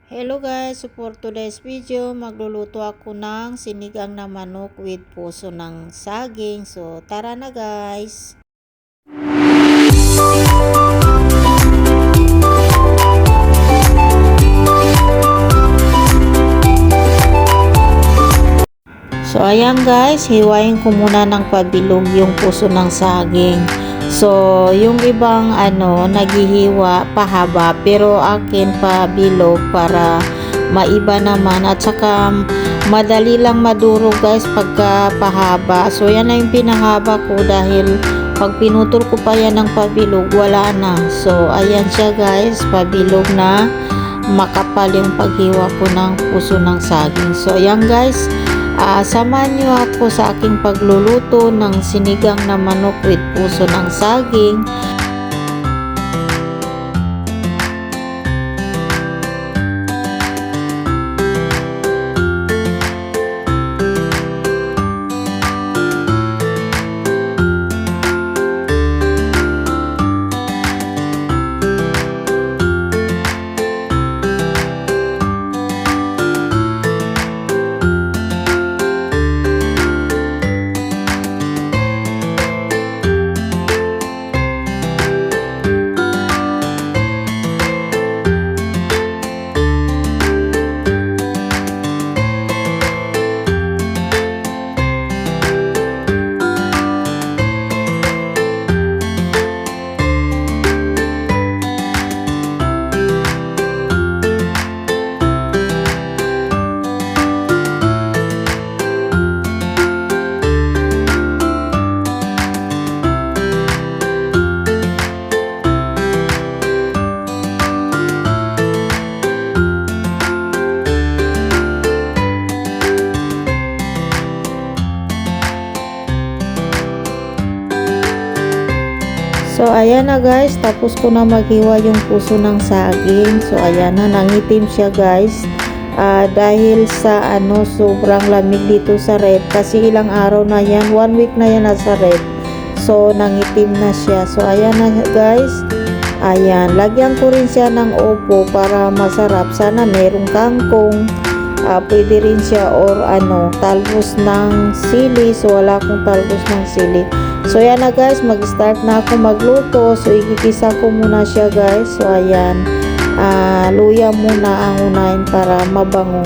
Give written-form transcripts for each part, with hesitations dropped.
Hello guys, so for today's video, magluluto ako ng sinigang na manok with puso ng saging. So tara na guys! So ayan guys, hiwain ko muna ng pabilog yung puso ng saging. So yung ibang naghihiwa pahaba, pero akin pabilog para maiba naman, at saka madali lang madurog guys pagka pahaba. So yan na yung pinahaba ko, dahil pag pinutol ko pa yan ng pabilog wala na. So ayan siya guys, pabilog na, makapal yung paghiwa ko ng puso ng saging. So ayan guys, samahan nyo ako sa aking pagluluto ng sinigang na manok with puso ng saging. So ayan na guys, tapos ko na maghiwa yung puso ng saging. So ayan na, nangitim siya guys. Dahil sa sobrang lamig dito sa ref, kasi ilang araw na yan, 1 week na yan nasa ref. So nangitim na siya. So ayan na guys. Ayan, lagyan ko rin siya ng opo para masarap. Sana merong kangkong. Pwede rin siya, or talbos ng sili. So wala akong talbos ng sili. So yan na guys, mag-start na ako magluto. So igigisa ko muna siya guys. So ayan, luya muna ang unahin para mabango.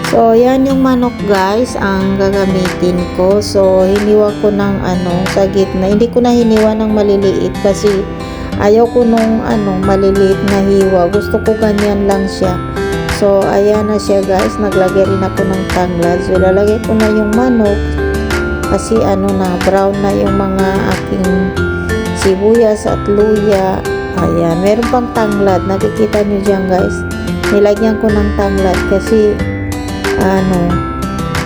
So, yan yung manok guys, ang gagamitin ko. So, hiniwa ko ng sa gitna. Hindi ko na hiniwa ng maliliit kasi ayaw ko nung maliliit na hiwa. Gusto ko ganyan lang siya. So, ayan na siya guys. Naglagay rin ako ng tanglad. So, lalagay ko na yung manok kasi na, brown na yung mga aking sibuyas at luya. Ayan, meron pang tanglad. Nakikita nyo dyan guys. Nilagyan ko ng tanglad kasi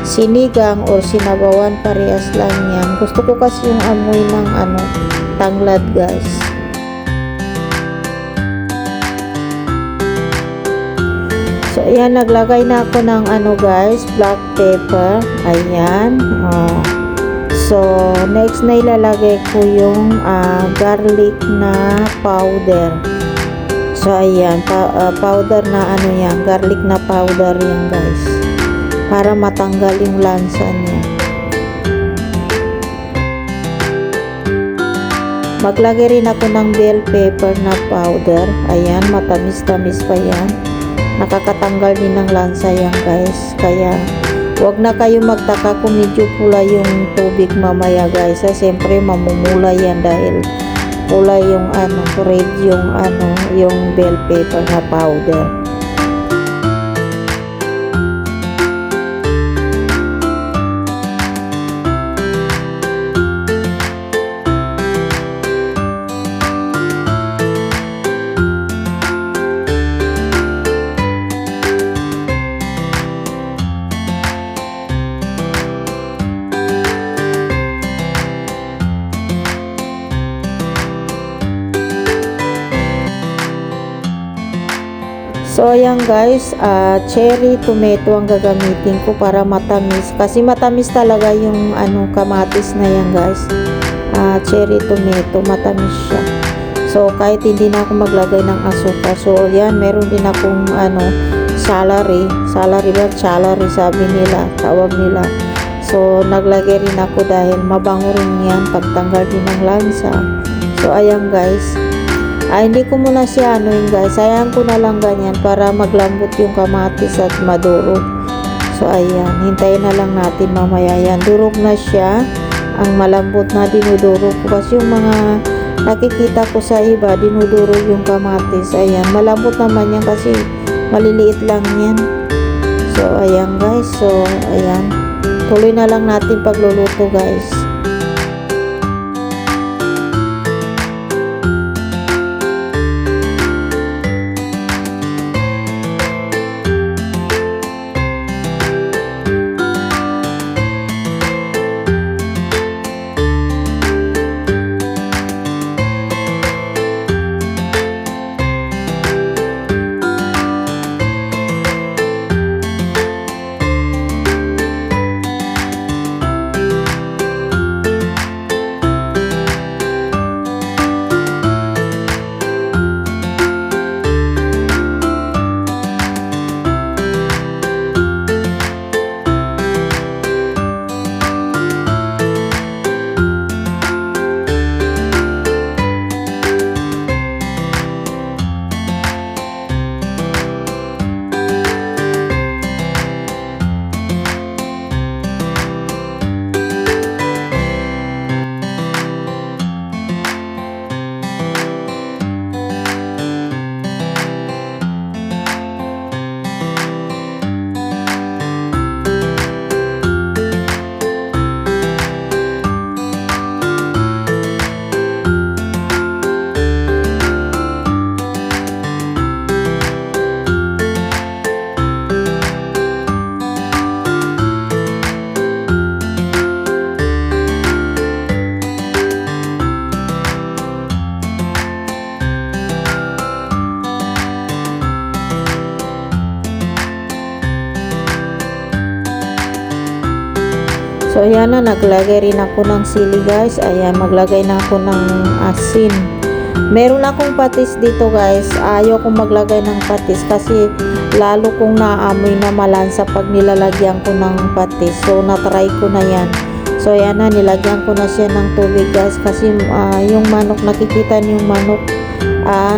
sinigang or sinabawan, parehas lang yan. Gusto ko kasi yung amoy ng tanglad guys. So ayan, naglagay na ako ng guys, black pepper. Ayan. So, next na ilalagay ko yung garlic na powder. So, ayan, powder na ano yan, garlic na powder yan guys. Para matanggal yung lansa niya. Maglagay rin ako ng bell pepper na powder. Ayan, matamis-tamis pa yan. Nakakatanggal din ng lansa yan guys. Kaya, wag na kayo magtaka kung medyo pula yung tubig mamaya guys. Siyempre, mamumula yan dahil pula yung red yung bell pepper na powder. So, ayan guys, cherry tomato ang gagamitin ko para matamis. Kasi matamis talaga yung kamatis na yan guys. Cherry tomato, matamis siya. So, kahit hindi na ako maglagay ng asukal. So, ayan, meron din akong celery. Celery ba? Celery sabi nila, tawag nila. So, naglagay rin ako dahil mabango rin yan, pagtanggal din ng lansa. So, ayan guys. Hindi ko muna siya guys, sayang ko na lang ganyan para maglambot yung kamatis at madurog. So ayan, hintayin na lang natin mamaya yan. Durog na siya, ang malambot na dinudurog ko. Kasi yung mga nakikita ko sa iba, dinudurog yung kamatis. Ayan, malambot naman yan kasi maliliit lang yan. So ayan guys, so ayan, tuloy na lang natin pagluluto guys. So, ayan na, naglagay rin ako ng sili guys. Ayan, maglagay na ako ng asin. Meron akong patis dito guys. Ayaw kong maglagay ng patis kasi lalo kong naamoy na malansa pag nilalagyan ko ng patis. So, natry ko na yan. So, ayan na, nilagyan ko na siya ng tubig guys. Kasi yung manok, nakikita niyo yung manok,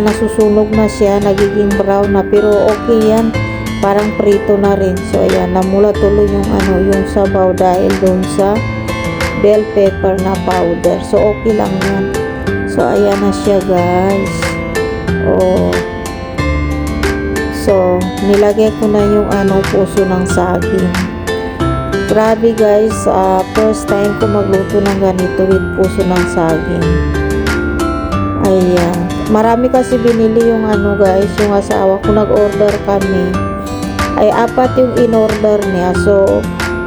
nasusunog na siya, nagiging brown na. Pero okay yan. Parang prito na rin. So, ayan, namula tuloy yung yung sabaw dahil doon sa bell pepper na powder. So, okay lang yan. So, ayan na siya, guys. Oh. So, nilagay ko na yung puso ng saging. Grabe, guys. First time ko magluto ng ganito with puso ng saging. Ayan. Marami kasi binili yung guys, yung asawa ko, nag-order kami. Ay 4 yung in-order niya. So,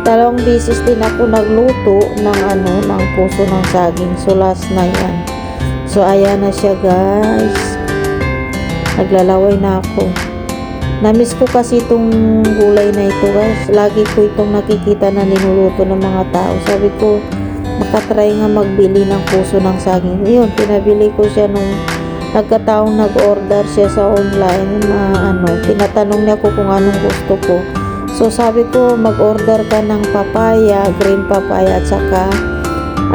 2 beses din ako nagluto ng ng puso ng saging. So, last na yan. So, ayan na siya guys. Naglalaway na ako. Namiss ko kasi itong gulay na ito guys. Lagi ko itong nakikita na niluluto ng mga tao. Sabi ko, makatry nga magbili ng puso ng saging. Yun, pinabili ko siya nung nagkataong nag-order siya sa online. Tinatanong niya ko kung anong gusto ko. So sabi ko, mag-order ka ng papaya, green papaya, at saka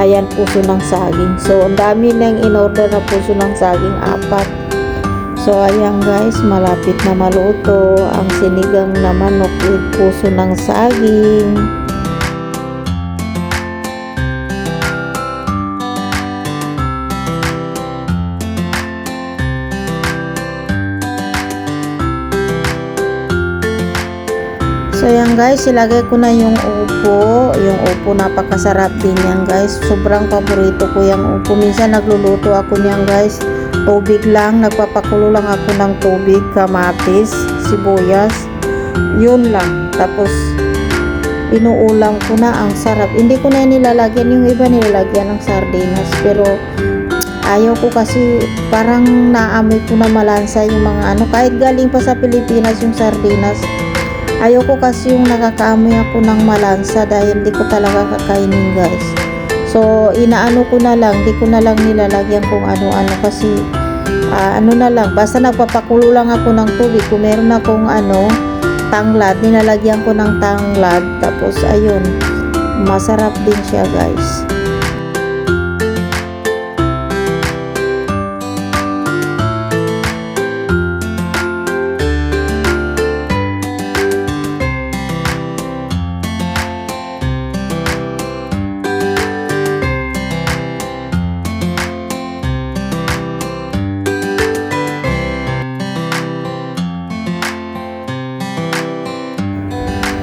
ayan, puso ng saging. So ang dami nang in-order na puso ng saging, 4. So ayan guys, malapit na maluto ang sinigang na manok with puso ng saging. So ayan guys, ilagay ko na yung upo. Yung upo, napakasarap din yan guys. Sobrang paborito ko yung upo. Minsan nagluluto ako niyan guys. Tubig lang, nagpapakulo lang ako ng tubig, kamatis, sibuyas, yun lang. Tapos inuulam ko na, ang sarap. Hindi ko na nilalagyan, yung iba nilalagyan ng sardinas, pero ayaw ko kasi parang naamoy ko na malansa yung mga kahit galing pa sa Pilipinas yung sardinas. Ayaw ko kasi yung nakakaamoy ako ng malansa dahil hindi ko talaga kakainin guys. So, inaano ko na lang, di ko na lang nilalagyan kung ano-ano kasi na lang, basta nagpapakulo lang ako ng tubig. Kung meron akong tanglad, nilalagyan ko ng tanglad. Tapos, ayun, masarap din siya guys.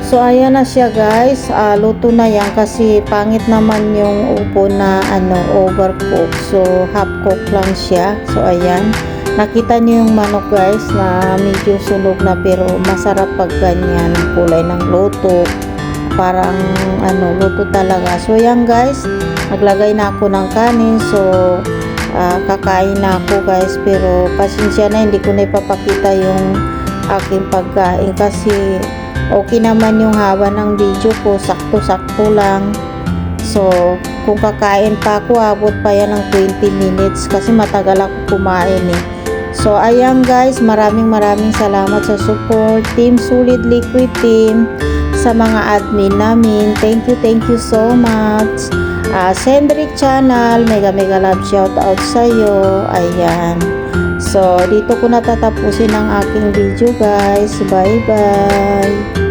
So ayan na siya guys, luto na yan kasi pangit naman yung upo na overcook. So half cook lang siya. So ayan, nakita niyo yung manok guys na medyo sunog na pero masarap pag ganyan ang kulay ng luto. Parang luto talaga. So ayan guys, naglagay na ako ng kanin. So kakain na ako guys, pero pasensya na, hindi ko na ipapakita yung aking pagkain kasi okay naman yung haba ng video ko, sakto-sakto lang. So, kung kakain pa ako, abot pa yan ng 20 minutes kasi matagal ako kumain eh. So, ayan guys, maraming salamat sa support. Team Solid Liquid Team, sa mga admin namin. Thank you so much. Cendric Channel, mega love shout out sa'yo. Ayan. So, dito ko natatapusin ang aking video guys. Bye bye.